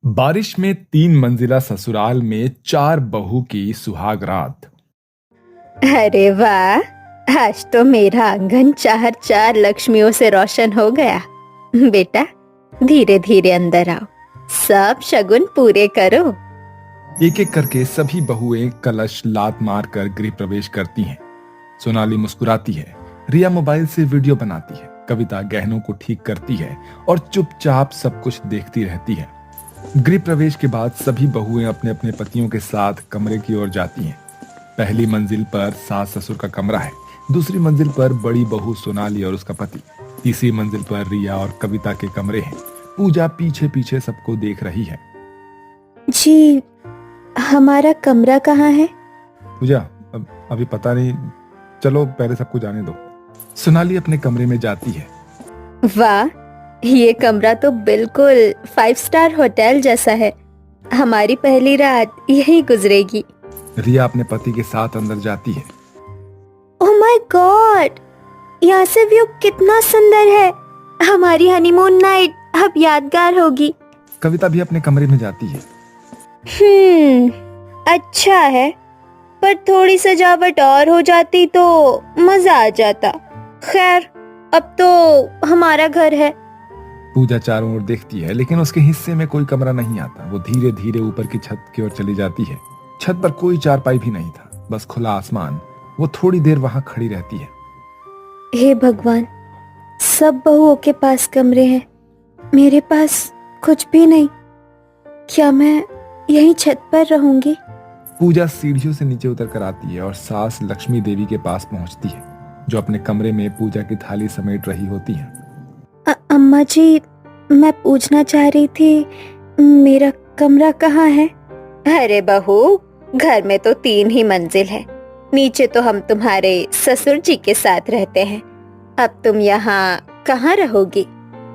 बारिश में 3 मंजिला ससुराल में 4 बहू की सुहाग रात। अरे वाह, आज तो मेरा आंगन चार चार लक्ष्मियों से रोशन हो गया। बेटा, धीरे धीरे अंदर आओ, सब शगुन पूरे करो। एक एक करके सभी बहुएं कलश लात मार कर गृह प्रवेश करती हैं। सोनाली मुस्कुराती है, रिया मोबाइल से वीडियो बनाती है, कविता गहनों को ठीक करती है और चुपचाप सब कुछ देखती रहती है। गृह प्रवेश के बाद सभी बहुएं अपने अपने पतियों के साथ कमरे की ओर जाती हैं। पहली मंजिल पर सास ससुर का कमरा है, दूसरी मंजिल पर बड़ी बहू सोनाली और उसका पति, तीसरी मंजिल पर रिया और कविता के कमरे हैं। पूजा पीछे पीछे सबको देख रही है। जी, हमारा कमरा कहाँ है? पूजा, अभी पता नहीं, चलो पहले सबको जाने दो। सोनाली अपने कमरे में जाती है। वाह, ये कमरा तो बिल्कुल 5 स्टार होटल जैसा है। हमारी पहली रात यहीं गुजरेगी। रिया अपने पति के साथ अंदर जाती है। ओह माय गॉड, यहाँ से व्यू कितना सुंदर है। हमारी हनीमून नाइट अब यादगार होगी। कविता भी अपने कमरे में जाती है। अच्छा है, पर थोड़ी सजावट और हो जाती तो मजा आ जाता। खैर, अब तो हमारा घर है। पूजा चारों ओर देखती है, लेकिन उसके हिस्से में कोई कमरा नहीं आता। वो धीरे धीरे ऊपर की छत की ओर चली जाती है। छत पर कोई चारपाई भी नहीं था, बस खुला आसमान। वो थोड़ी देर वहां खड़ी रहती है। हे भगवान, सब बहुओं के पास कमरे हैं, मेरे पास कुछ भी नहीं। क्या मैं यहीं छत पर रहूंगी? पूजा सीढ़ियों से नीचे उतर कर आती है और सास लक्ष्मी देवी के पास पहुंचती है, जो अपने कमरे में पूजा की थाली समेट रही होती है। अम्मा जी, मैं पूछना चाह रही थी, मेरा कमरा कहाँ है? अरे बहू, घर में तो 3 ही मंजिल है। नीचे तो हम तुम्हारे ससुर जी के साथ रहते हैं। अब तुम यहाँ कहाँ रहोगी?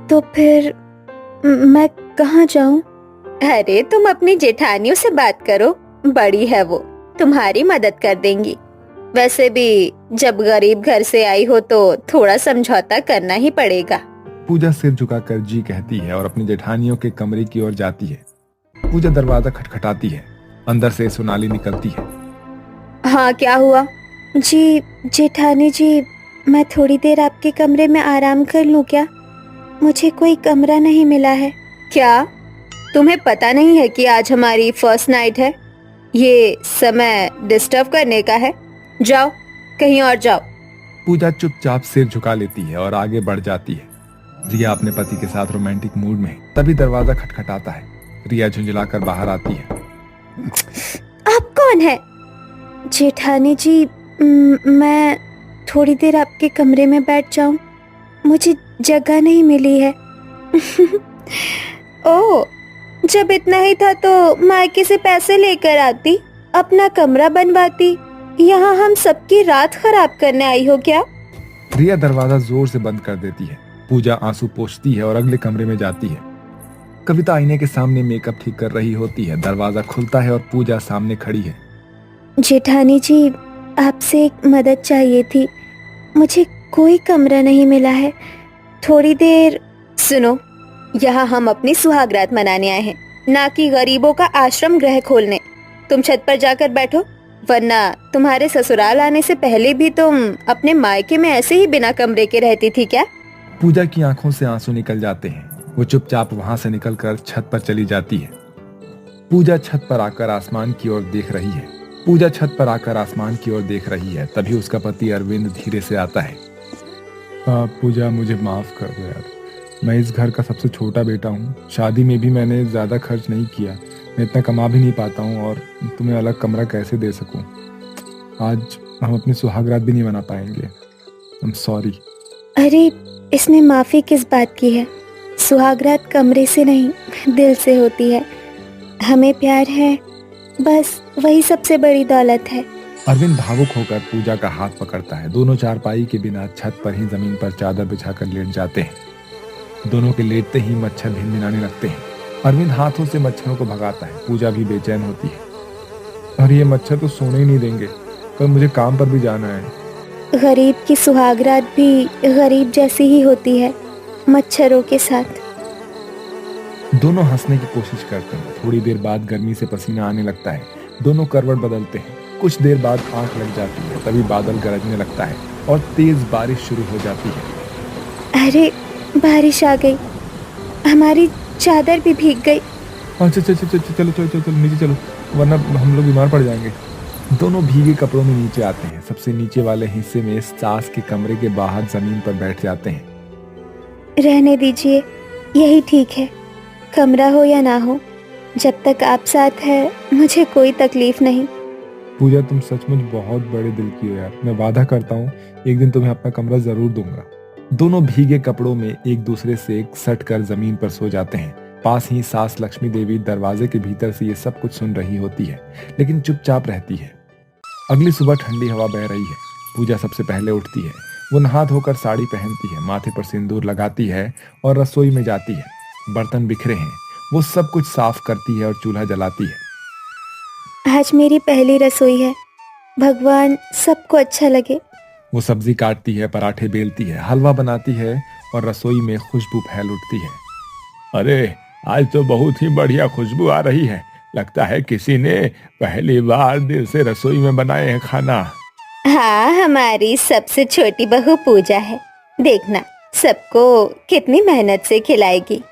तो फिर मैं कहाँ जाऊँ? अरे तुम अपनी जेठानियों से बात करो, बड़ी है वो, तुम्हारी मदद कर देंगी। वैसे भी जब गरीब घर से आई हो तो थोड़ा समझौता करना ही पड़ेगा। पूजा सिर झुकाकर जी कहती है और अपनी जेठानियों के कमरे की ओर जाती है। पूजा दरवाजा खटखटाती है। अंदर से सोनाली निकलती है। हाँ, क्या हुआ? जी जेठानी जी, मैं थोड़ी देर आपके कमरे में आराम कर लूं क्या? मुझे कोई कमरा नहीं मिला है। क्या तुम्हें पता नहीं है कि आज हमारी फर्स्ट नाइट है? ये समय डिस्टर्ब करने का है। जाओ, कहीं और जाओ। पूजा चुपचाप सिर झुका लेती है और आगे बढ़ जाती है। रिया अपने पति के साथ रोमांटिक मूड में है। तभी दरवाजा खटखटाता है। रिया झुंझलाकर बाहर आती है। आप कौन है? जेठानी जी, मैं थोड़ी देर आपके कमरे में बैठ जाऊं? मुझे जगह नहीं मिली है। ओह, जब इतना ही था तो मायके से पैसे लेकर आती, अपना कमरा बनवाती। यहाँ हम सबकी रात खराब करने आई हो क्या? रिया दरवाजा जोर से बंद कर देती है। पूजा आंसू पोंछती है और अगले कमरे में जाती है। कविता आईने के सामने मेकअप ठीक कर रही होती है। दरवाजा खुलता है और पूजा सामने खड़ी है। जेठानी जी, आपसे एक मदद चाहिए थी। मुझे कोई कमरा नहीं मिला है। थोड़ी देर सुनो, यहाँ हम अपनी सुहागरात मनाने आए हैं, ना कि गरीबों का आश्रम गृह खोलने। तुम छत पर जाकर बैठो, वरना तुम्हारे ससुराल आने से पहले भी तुम अपने मायके में ऐसे ही बिना कमरे के रहती थी क्या? पूजा की आंखों से आंसू निकल जाते हैं। वो चुपचाप वहां से निकलकर छत पर चली जाती है। पूजा छत पर आकर आसमान की ओर देख रही है। तभी उसका पति अरविंद धीरे से आता है। पूजा, मुझे माफ कर दो यार। मैं इस घर का सबसे छोटा बेटा हूँ। शादी में भी मैंने ज्यादा खर्च नहीं किया। मैं इतना कमा भी नहीं पाता हूँ और तुम्हें अलग कमरा कैसे दे सकूं। आज हम अपनी सुहागरात भी नहीं मना पाएंगे। I am sorry. अरे, इसमें माफी किस बात की है? सुहागरात कमरे से नहीं, दिल से होती है। हमें प्यार है, बस वही सबसे बड़ी दौलत है। अरविंद भावुक होकर पूजा का हाथ पकड़ता है। दोनों चारपाई के बिना छत पर ही जमीन पर चादर बिछाकर लेट जाते हैं। दोनों के लेटते ही मच्छर भिनभिनाने लगते हैं। अरविंद हाथों से मच्छरों को भगाता है। पूजा भी बेचैन होती है। और ये मच्छर तो सोने ही नहीं देंगे, पर मुझे काम पर भी जाना है। गरीब की सुहागरात भी गरीब जैसी ही होती है, मच्छरों के साथ। दोनों हंसने की कोशिश करते हैं। थोड़ी देर बाद गर्मी से पसीना आने लगता है। दोनों करवट बदलते हैं। कुछ देर बाद आंख लग जाती है। तभी बादल गरजने लगता है और तेज बारिश शुरू हो जाती है। अरे, बारिश आ गई, हमारी चादर भी भीग गई। अच्छा चलो चलो चलो चलो चलो नीचे चलो, वरना हम लोग बीमार पड़ जाएंगे। दोनों भीगे कपड़ों में नीचे आते हैं। सबसे नीचे वाले हिस्से में सास के कमरे के बाहर जमीन पर बैठ जाते हैं। रहने दीजिए, यही ठीक है। कमरा हो या ना हो, जब तक आप साथ है मुझे कोई तकलीफ नहीं। पूजा, तुम सचमुच बहुत बड़े दिल की हो यार। मैं वादा करता हूँ एक दिन तुम्हें अपना कमरा जरूर दूंगा। दोनों भीगे कपड़ों में एक दूसरे से सट कर जमीन पर सो जाते हैं। पास ही सास लक्ष्मी देवी दरवाजे के भीतर से ये सब कुछ सुन रही होती है, लेकिन चुपचाप रहती है। अगली सुबह ठंडी हवा बह रही है। पूजा सबसे पहले उठती है। वो नहा धोकर साड़ी पहनती है, माथे पर सिंदूर लगाती है और रसोई में जाती है। बर्तन बिखरे हैं, वो सब कुछ साफ करती है और चूल्हा जलाती है। आज मेरी पहली रसोई है, भगवान सबको अच्छा लगे। वो सब्जी काटती है, पराठे बेलती है, हलवा बनाती है और रसोई में खुशबू फैल उठती है। अरे, आज तो बहुत ही बढ़िया खुशबू आ रही है। लगता है किसी ने पहली बार दिल से रसोई में बनाए हैं खाना। हाँ, हमारी सबसे छोटी बहू पूजा है। देखना सबको कितनी मेहनत से खिलाएगी।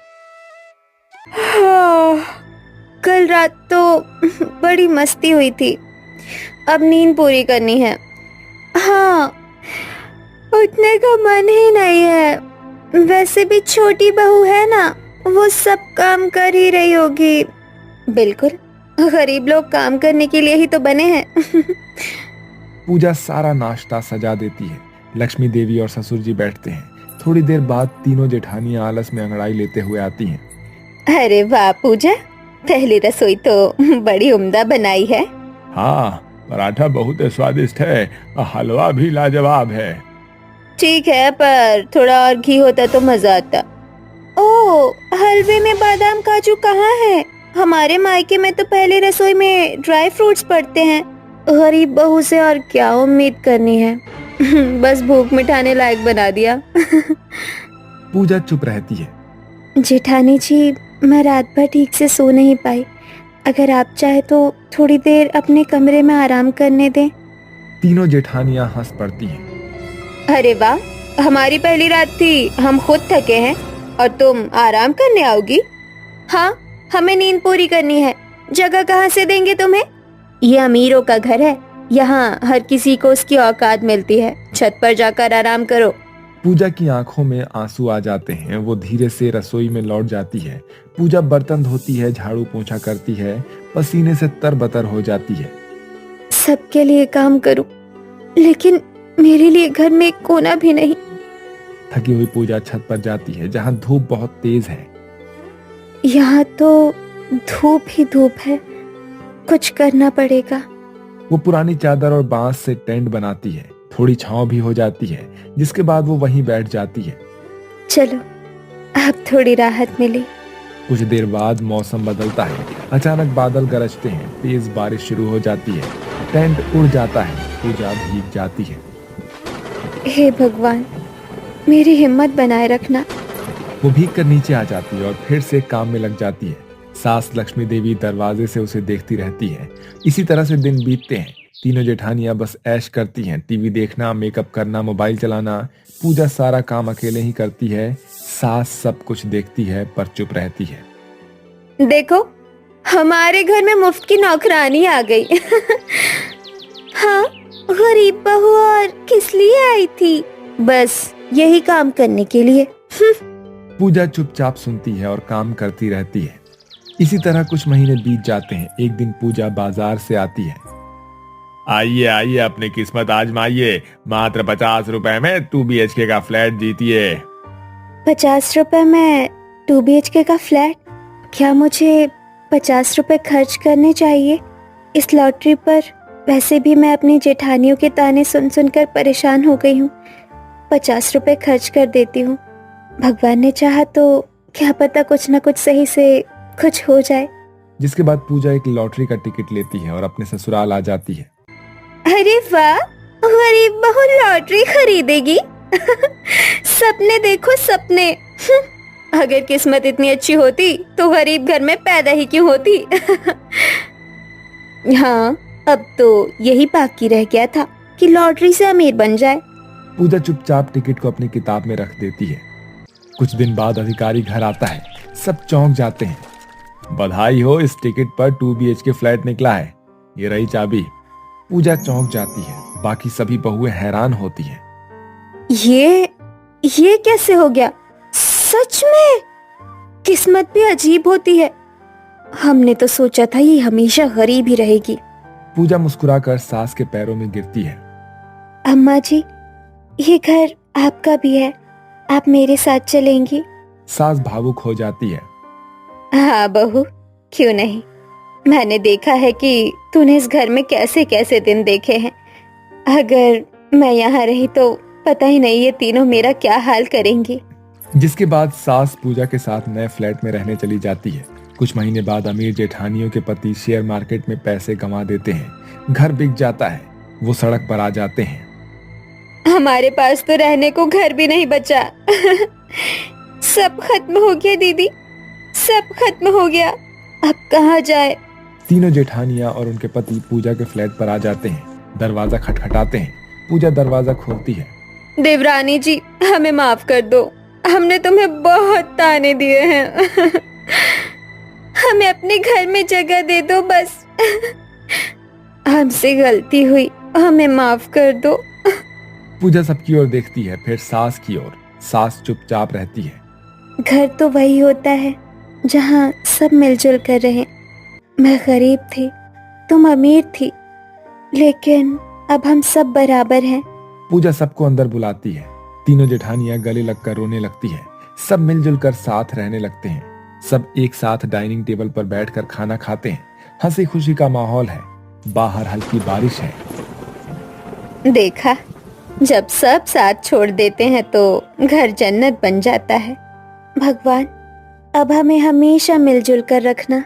हाँ, कल रात तो बड़ी मस्ती हुई थी, अब नींद पूरी करनी है। हाँ, उठने का मन ही नहीं है। वैसे भी छोटी बहू है ना, वो सब काम कर ही रही होगी। बिल्कुल, गरीब लोग काम करने के लिए ही तो बने हैं। पूजा सारा नाश्ता सजा देती है। लक्ष्मी देवी और ससुर जी बैठते हैं। थोड़ी देर बाद तीनों जेठानियां आलस में अंगड़ाई लेते हुए आती हैं। अरे वाह पूजा, पहली रसोई तो बड़ी उम्दा बनाई है। हाँ, पराठा बहुत स्वादिष्ट है और हलवा भी लाजवाब है। ठीक है, पर थोड़ा और घी होता तो मजा आता। ओह, हलवे में बादाम काजू कहाँ है? हमारे मायके में तो पहले रसोई में ड्राई फ्रूट्स पड़ते हैं। गरीब बहू से और क्या उम्मीद करनी है। बस भूख मिटाने लायक बना दिया। पूजा चुप रहती है। जेठानी जी, मैं रात भर ठीक से सो नहीं पाई। अगर आप चाहे तो थोड़ी देर अपने कमरे में आराम करने दें। तीनों जेठानियां हंस पड़ती हैं। अरे वाह, हमारी पहली रात थी, हम खुद थके हैं और तुम आराम करने आओगी? हाँ, हमें नींद पूरी करनी है। जगह कहाँ से देंगे तुम्हें? ये अमीरों का घर है, यहाँ हर किसी को उसकी औकात मिलती है। छत पर जाकर आराम करो। पूजा की आंखों में आंसू आ जाते हैं। वो धीरे से रसोई में लौट जाती है। पूजा बर्तन धोती है, झाड़ू पोंछा करती है, पसीने से तरबतर हो जाती है। सबके लिए काम करूं, लेकिन मेरे लिए घर में एक कोना भी नहीं। थकी हुई पूजा छत पर जाती है, जहाँ धूप बहुत तेज है। यहाँ तो धूप ही धूप है, कुछ करना पड़ेगा। वो पुरानी चादर और बांस से टेंट बनाती है। थोड़ी छांव भी हो जाती है, जिसके बाद वो वहीं बैठ जाती है। चलो, अब थोड़ी राहत मिली। कुछ देर बाद मौसम बदलता है। अचानक बादल गरजते हैं, तेज बारिश शुरू हो जाती है। टेंट उड़ जाता है, पूजा भीग जाती है। हे भगवान, मेरी हिम्मत बनाए रखना। वो भीग कर नीचे आ जाती है और फिर से काम में लग जाती है। सास लक्ष्मी देवी दरवाजे से उसे देखती रहती है। इसी तरह से दिन बीतते हैं। तीनों जेठानियां बस ऐश करती हैं, टीवी देखना, मेकअप करना, मोबाइल चलाना। पूजा सारा काम अकेले ही करती है। सास सब कुछ देखती है पर चुप रहती है। देखो, हमारे घर में मुफ्त की नौकरानी आ गई। हाँ, गरीब बहू और किस लिए आई थी? बस यही काम करने के लिए। पूजा चुपचाप सुनती है और काम करती रहती है। इसी तरह कुछ महीने बीत जाते हैं। एक दिन पूजा बाजार से आती है। आइए आइए, अपनी किस्मत आजमाइए। मात्र 50 रुपए में 2 BHK का फ्लैट जीतिए। 50 रुपए में 2 BHK का फ्लैट? क्या मुझे 50 रुपए खर्च करने चाहिए इस लॉटरी पर? वैसे भी मैं अपनी जेठानियों के ताने सुन सुनकर परेशान हो गई हूँ। 50 रुपए खर्च कर देती हूँ। भगवान ने चाहा तो क्या पता कुछ न कुछ सही से कुछ हो जाए। जिसके बाद पूजा एक लॉटरी का टिकट लेती है और अपने ससुराल आ जाती है। अरे वाह, गरीब बहू लॉटरी खरीदेगी। सपने देखो, सपने। अगर किस्मत इतनी अच्छी होती तो गरीब घर में पैदा ही क्यों होती। हाँ, अब तो यही बाकी रह गया था कि लॉटरी से अमीर बन जाए। पूजा चुपचाप टिकट को अपनी किताब में रख देती है। कुछ दिन बाद अधिकारी घर आता है। सब चौंक जाते हैं। बधाई हो, इस टिकट पर 2 BHK फ्लैट निकला है, ये रही चाबी। पूजा चौंक जाती है। बाकी सभी बहुएं हैरान होती हैं। ये कैसे हो गया? सच में किस्मत भी अजीब होती है। हमने तो सोचा था ये हमेशा गरीब ही रहेगी। पूजा मुस्कुराकर सास के पैरों में गिरती है। अम्मा जी, ये घर आपका भी है, आप मेरे साथ चलेंगी? सास भावुक हो जाती है। हाँ बहू, क्यों नहीं। मैंने देखा है कि तूने इस घर में कैसे कैसे दिन देखे हैं। अगर मैं यहाँ रही तो पता ही नहीं ये तीनों मेरा क्या हाल करेंगी। जिसके बाद सास पूजा के साथ नए फ्लैट में रहने चली जाती है। कुछ महीने बाद अमीर जेठानियों के पति शेयर मार्केट में पैसे कमा देते हैं। घर बिक जाता है। वो सड़क पर आ जाते हैं। हमारे पास तो रहने को घर भी नहीं बचा। सब खत्म हो गया दीदी, सब खत्म हो गया। अब कहाँ जाए? तीनों जेठानियां और उनके पति पूजा के फ्लैट पर आ जाते हैं। दरवाजा खटखटाते हैं। पूजा दरवाजा खोलती है। देवरानी जी, हमें माफ कर दो, हमने तुम्हें बहुत ताने दिए हैं। हमें अपने घर में जगह दे दो बस। हमसे गलती हुई, हमें माफ कर दो। पूजा सबकी ओर देखती है, फिर सास की ओर। सास चुपचाप रहती है। घर तो वही होता है जहाँ सब मिलजुल कर रहे। मैं गरीब थी, तुम अमीर थी, लेकिन अब हम सब बराबर हैं। पूजा सबको अंदर बुलाती है। तीनों जेठानियां गले लगकर रोने लगती है। सब मिलजुल कर साथ रहने लगते हैं। सब एक साथ डाइनिंग टेबल पर बैठकर खाना खाते हैं। हंसी खुशी का माहौल है। बाहर हल्की बारिश है। देखा, जब सब साथ छोड़ देते हैं तो घर जन्नत बन जाता है। भगवान, अब हमें हमेशा मिलजुल कर रखना।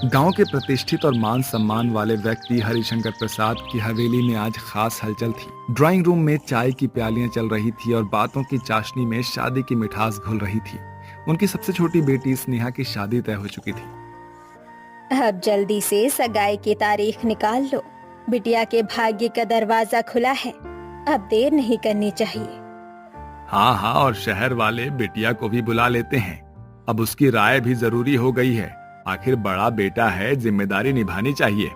गांव के प्रतिष्ठित और मान सम्मान वाले व्यक्ति हरिशंकर प्रसाद की हवेली में आज खास हलचल थी। ड्राइंग रूम में चाय की प्यालियां चल रही थी और बातों की चाशनी में शादी की मिठास घुल रही थी। उनकी सबसे छोटी बेटी स्नेहा की शादी तय हो चुकी थी। अब जल्दी से सगाई की तारीख निकाल लो। बिटिया के भाग्य का दरवाजा खुला है, अब देर नहीं करनी चाहिए। हाँ हाँ, और शहर वाले बिटिया को भी बुला लेते हैं। अब उसकी राय भी जरूरी हो गई है। आखिर बड़ा बेटा है, जिम्मेदारी निभानी चाहिए।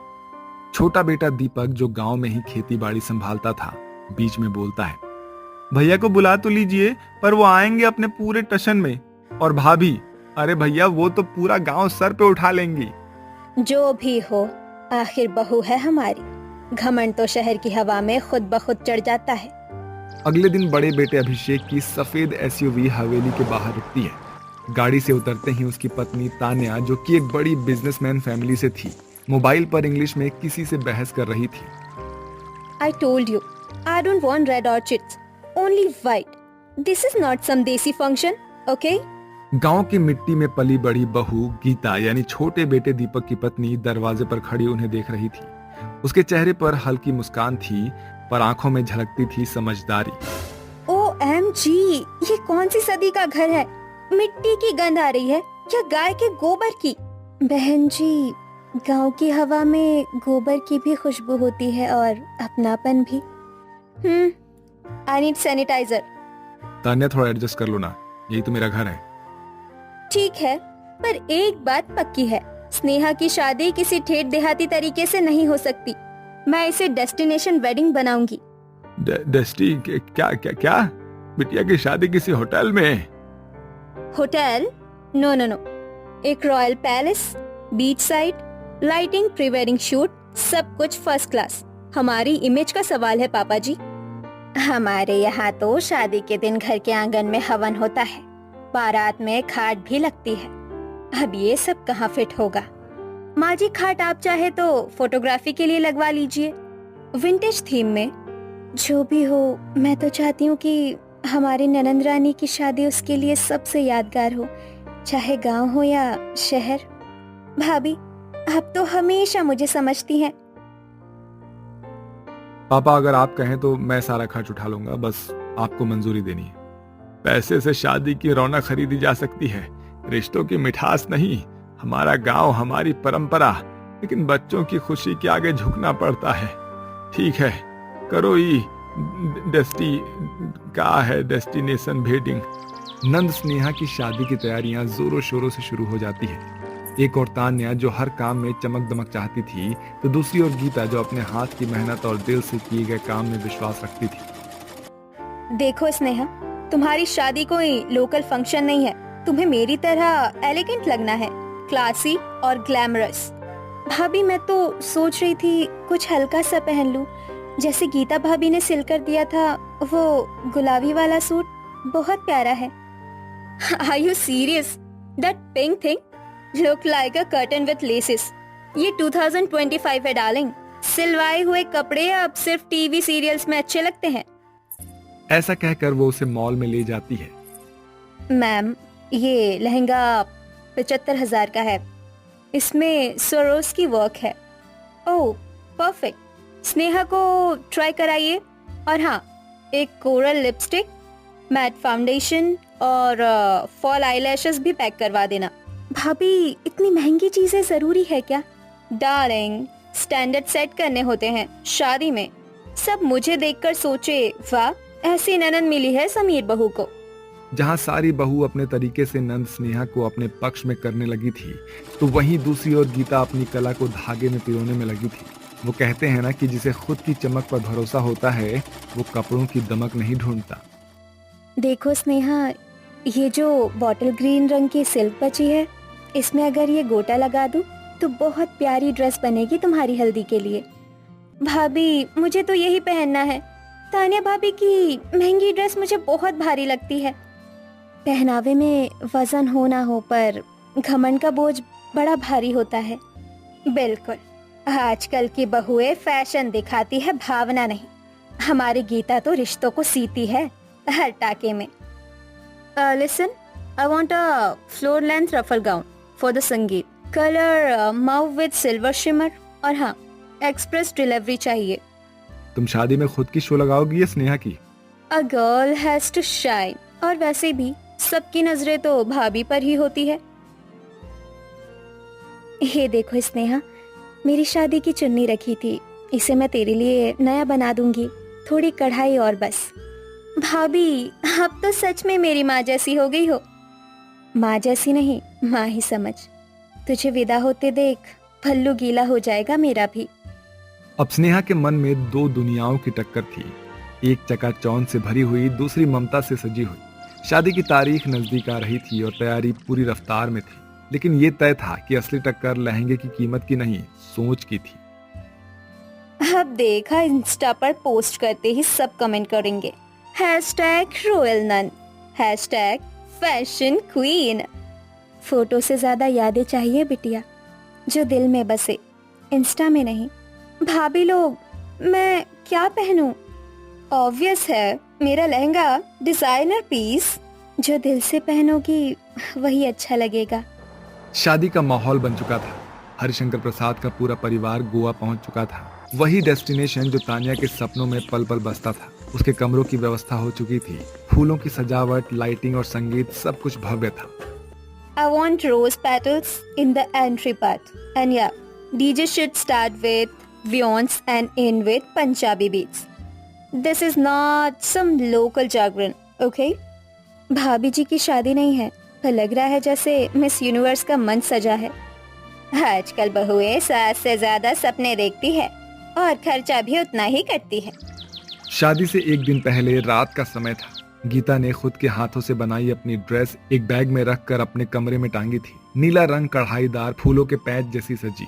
छोटा बेटा दीपक, जो गांव में ही खेती बाड़ी संभालता था, बीच में बोलता है, भैया को बुला तो लीजिए, पर वो आएंगे अपने पूरे टशन में। और भाभी, अरे भैया वो तो पूरा गांव सर पे उठा लेंगी। जो भी हो, आखिर बहू है हमारी। घमंड तो शहर की हवा में खुद ब खुद चढ़ जाता है। अगले दिन बड़े बेटे अभिषेक की सफेद SUV हवेली के बाहर रुकती है। गाड़ी से उतरते ही उसकी पत्नी तान्या, जो कि एक बड़ी बिजनेसमैन फैमिली से थी, मोबाइल पर इंग्लिश में किसी से बहस कर रही थी। I told you, I don't want red orchids, only white. This is not some desi function, okay? गांव की मिट्टी में पली बड़ी बहू गीता, यानी छोटे बेटे दीपक की पत्नी, दरवाजे पर खड़ी उन्हें देख रही थी। उसके चेहरे पर हल्की मुस्कान थी, पर आंखों में झलकती थी समझदारी। OMG, ये कौन सी सदी का घर है? मिट्टी की गंध आ रही है या गाय के गोबर की? बहन जी, गांव की हवा में गोबर की भी खुशबू होती है और अपनापन भी। I need sanitiser. तान्या, थोड़ा एडजस्ट कर लो ना, यही तो मेरा घर है। ठीक है, पर एक बात पक्की है, स्नेहा की शादी किसी ठेठ देहाती तरीके से नहीं हो सकती। मैं इसे डेस्टिनेशन वेडिंग बनाऊंगी। डेस्टी क्या क्या क्या? बिटिया की शादी किसी होटल में? होटल? नो नो नो, एक royal palace, beach side, lighting, pre wedding shoot, सब कुछ फर्स्ट क्लास। हमारी इमेज का सवाल है पापा जी। हमारे यहाँ तो शादी के दिन घर के आंगन में हवन होता है, बारात में खाट भी लगती है। अब ये सब कहाँ फिट होगा? माँ जी, खाट आप चाहे तो फोटोग्राफी के लिए लगवा लीजिए, विंटेज थीम में। जो भी हो, मैं तो चाहती हूँ कि हमारी ननंद रानी की शादी उसके लिए सबसे यादगार हो, चाहे गांव हो या शहर। भाभी, आप तो हमेशा मुझे समझती हैं। पापा, अगर आप कहें तो मैं सारा खर्च उठा लूंगा, बस आपको मंजूरी देनी है। पैसे से शादी की रौनक खरीदी जा सकती है, रिश्तों की मिठास नहीं। हमारा गांव, हमारी परंपरा, लेकिन बच्चों की खुशी के आगे झुकना पड़ता है। ठीक है, करो ही डेस्टिनेशन वेडिंग। नंद स्नेहा की शादी की तैयारियां जोरों शोरों से शुरू हो जाती है। एक और तान्या जो हर काम में चमक दमक चाहती थी, तो दूसरी ओर गीता जो अपने हाथ की मेहनत और दिल से किए गए काम में विश्वास रखती थी। देखो स्नेहा, तुम्हारी शादी कोई लोकल फंक्शन नहीं है। तुम्हें मेरी तरह एलिगेंट लगना है, क्लासी और ग्लैमरस। भाभी, मैं तो सोच रही थी कुछ हल्का सा पहन लूं, जैसे गीता भाभी ने सिल कर दिया था वो गुलाबी वाला सूट, बहुत प्यारा है। Are you serious? That pink thing look like a curtain with laces. ये 2025 है डार्लिंग। सिलवाए हुए कपड़े अब सिर्फ टीवी सीरियल्स में अच्छे लगते हैं। ऐसा कहकर वो उसे मॉल में ले जाती है। मैम, ये लहंगा 75,000 का है। इसमें सरोस की वर्क है। ओह परफेक्ट। स्नेहा को ट्राई कराइए। और हाँ, एक कोरल लिपस्टिक, मैट फाउंडेशन और फॉल आईलैशेस भी पैक करवा देना। भाभी, इतनी महंगी चीजें जरूरी है क्या? डार्लिंग, स्टैंडर्ड सेट करने होते हैं शादी में। सब मुझे देखकर सोचे, वाह, ऐसी ननद मिली है समीर बहू को। जहां सारी बहू अपने तरीके से नंद स्नेहा को अपने पक्ष में करने लगी थी, तो वहीं दूसरी ओर गीता अपनी कला को धागे में पिरोने में लगी थी। वो कहते हैं ना कि जिसे खुद की चमक पर भरोसा होता है, वो कपड़ों की दमक नहीं ढूंढता। देखो स्नेहा, ये जो बॉटल ग्रीन रंग की सिल्क बची है, इसमें अगर ये गोटा लगा दूं, तो बहुत प्यारी ड्रेस बनेगी तुम्हारी हल्दी के लिए। भाभी, मुझे तो यही पहनना है। तान्या भाभी की महंगी ड्रेस मुझे बहुत भारी लगती है। पहनावे में वजन हो ना हो, पर घमंड का बोझ बड़ा भारी होता है। बिल्कुल, आजकल की बहुएं फैशन दिखाती है, भावना नहीं। हमारी गीता तो रिश्तों को सीती है हर टाके में। Listen, I want a floor length ruffle gown for the sangeet, colour mauve with silver shimmer, और हाँ, एक्सप्रेस डिलीवरी चाहिए। तुम शादी में खुद की शो लगाओगी या स्नेहा की? A girl has to shine. और वैसे भी सबकी नजरें तो भाभी पर ही होती है। ये देखो स्नेहा, मेरी शादी की चुन्नी रखी थी, इसे मैं तेरे लिए नया बना दूंगी, थोड़ी कढ़ाई और बस। भाभी, अब तो सच में मेरी माँ जैसी हो गई हो। माँ जैसी नहीं, माँ ही समझ। तुझे विदा होते देख पल्लू गीला हो जाएगा मेरा भी। अब स्नेहा के मन में दो दुनियाओं की टक्कर थी, एक चकाचौंध से भरी हुई, दूसरी ममता से सजी हुई। शादी की तारीख नजदीक आ रही थी और तैयारी पूरी रफ्तार में थी, लेकिन ये तय था कि असली टक्कर लहंगे की कीमत की नहीं, सोच की थी। अब देखा, इंस्टा पर पोस्ट करते ही सब कमेंट करेंगे, #royalnun, #फैशन क्वीन। फोटो से ज्यादा यादें चाहिए बिटिया, जो दिल में बसे, इंस्टा में नहीं। भाभी लोग, मैं क्या पहनूं? ऑब्वियस है, मेरा लहंगा डिजाइनर पीस, जो दिल से पहनोगी वही अच्छा लगेगा। शादी का माहौल बन चुका था। हरिशंकर प्रसाद का पूरा परिवार गोवा पहुंच चुका था, वही डेस्टिनेशन जो तान्या के सपनों में पल पल बसता था। उसके कमरों की व्यवस्था हो चुकी थी, फूलों की सजावट, लाइटिंग और संगीत, सब कुछ भव्य था। I want rose petals in the entry part, and yeah, DJ should start with Beyonce and end with Punjabi beats. This is not some local Jagran, okay? भाभी जी की शादी नहीं है, पर लग रहा है जैसे मिस यूनिवर्स का मंच सजा है। आजकल बहुएं सास से ज्यादा सपने देखती है और खर्चा भी उतना ही करती है। शादी से एक दिन पहले रात का समय था। गीता ने खुद के हाथों से बनाई अपनी ड्रेस एक बैग में रखकर अपने कमरे में टांगी थी। नीला रंग कढ़ाईदार, फूलों के पैच जैसी सजी।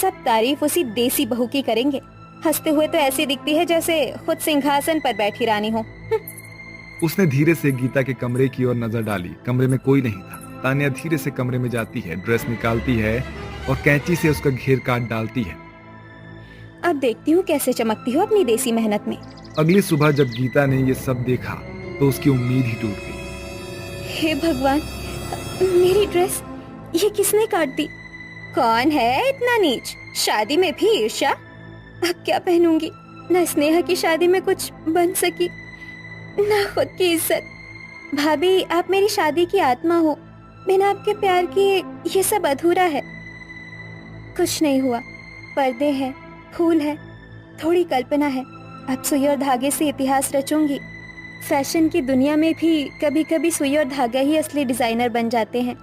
सब तारीफ उसी देसी बहू की करेंगे। हंसते हुए तो ऐसी दिखती है जैसे खुद सिंहासन पर बैठी रानी हो। उसने धीरे से गीता के कमरे की ओर नजर डाली। कमरे में कोई नहीं था। तान्या धीरे से कमरे में जाती है, ड्रेस निकालती है और कैंची से उसका घेर काट डालती है। अब देखती हूँ कैसे चमकती हो अपनी देसी मेहनत में। अगली सुबह जब गीता ने ये सब देखा तो उसकी उम्मीद ही टूट गई। हे भगवान, मेरी ड्रेस ये किसने काट दी? कौन है इतना नीच? शादी में भी ईर्ष्या? अब क्या पहनूंगी? ना स्नेहा की शादी में कुछ बन सकी, ना खुद की इज्जत। भाभी, आप मेरी शादी की आत्मा हो। बिना आपके प्यार के ये सब अधूरा है। कुछ नहीं हुआ। पर्दे हैं, फूल है, थोड़ी कल्पना है। अब सुई और धागे से इतिहास रचूंगी। फैशन की दुनिया में भी कभी कभी सुई और धागा ही असली डिजाइनर बन जाते हैं।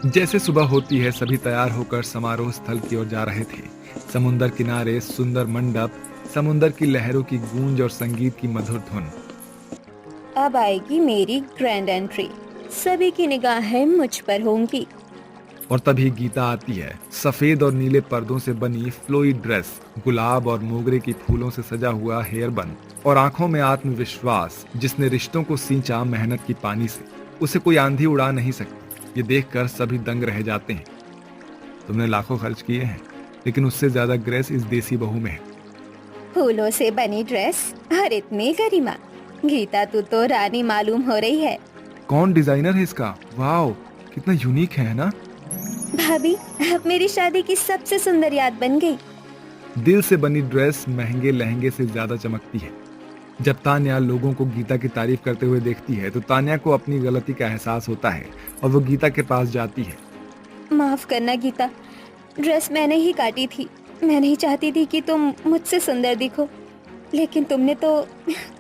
जैसे सुबह होती है, सभी तैयार होकर समारोह स्थल की ओर जा रहे थे। समुंदर किनारे सुंदर मंडप, समुंदर की लहरों की गूंज और संगीत की मधुर धुन। अब आएगी मेरी ग्रैंड एंट्री। सभी की निगाहें मुझ पर होंगी। और तभी गीता आती है, सफेद और नीले पर्दों से बनी फ्लोई ड्रेस, गुलाब और मोगरे की फूलों से सजा हुआ हेयर बन और आंखों में आत्मविश्वास। जिसने रिश्तों को सींचा मेहनत की पानी से, उसे कोई आंधी उड़ा नहीं सकती। ये देखकर सभी दंग रह जाते हैं। तुमने लाखों खर्च किए हैं, लेकिन उससे ज्यादा ग्रेस इस देसी बहू में है। फूलों से बनी ड्रेस और इतनी गरिमा। गीता, तू तो रानी मालूम हो रही है। कौन डिजाइनर है इसका? वाओ, कितना यूनिक है ना। भाभी, अब मेरी शादी की सबसे सुंदर याद बन गई। दिल से बनी ड्रेस महंगे लहंगे से ज्यादा चमकती है। जब तान्या लोगों को गीता की तारीफ करते हुए देखती है तो तान्या को अपनी गलती का एहसास होता है और वो गीता के पास जाती है। माफ करना गीता, ड्रेस मैंने ही काटी थी। मैं नहीं चाहती थी कि तुम मुझसे सुंदर दिखो, लेकिन तुमने तो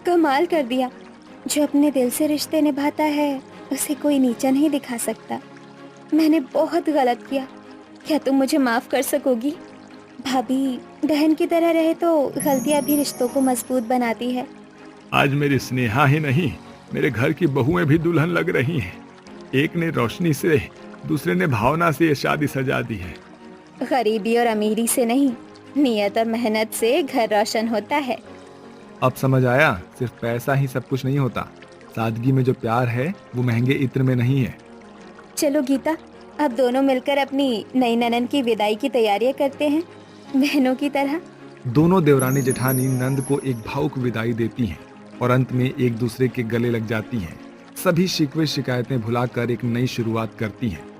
कमाल कर दिया। जो अपने दिल से रिश्ते निभाता है उसे कोई नीचा नहीं दिखा सकता। मैंने बहुत गलत किया। क्या तुम मुझे माफ कर सकोगी? भाभी, बहन की तरह रहे तो गलतियां भी रिश्तों को मजबूत बनाती है। आज मेरी स्नेहा ही नहीं, मेरे घर की बहुएं भी दुल्हन लग रही हैं। एक ने रोशनी से, दूसरे ने भावना से ये शादी सजा दी है। गरीबी और अमीरी से नहीं, नियत और मेहनत से घर रोशन होता है। अब समझ आया, सिर्फ पैसा ही सब कुछ नहीं होता। सादगी में जो प्यार है वो महंगे इत्र में नहीं है। चलो गीता, अब दोनों मिलकर अपनी नई ननन की विदाई की तैयारियां करते हैं, बहनों की तरह। दोनों देवरानी जेठानी नंद को एक भावुक विदाई देती हैं और अंत में एक दूसरे के गले लग जाती हैं। सभी शिकवे शिकायतें भुलाकर एक नई शुरुआत करती हैं।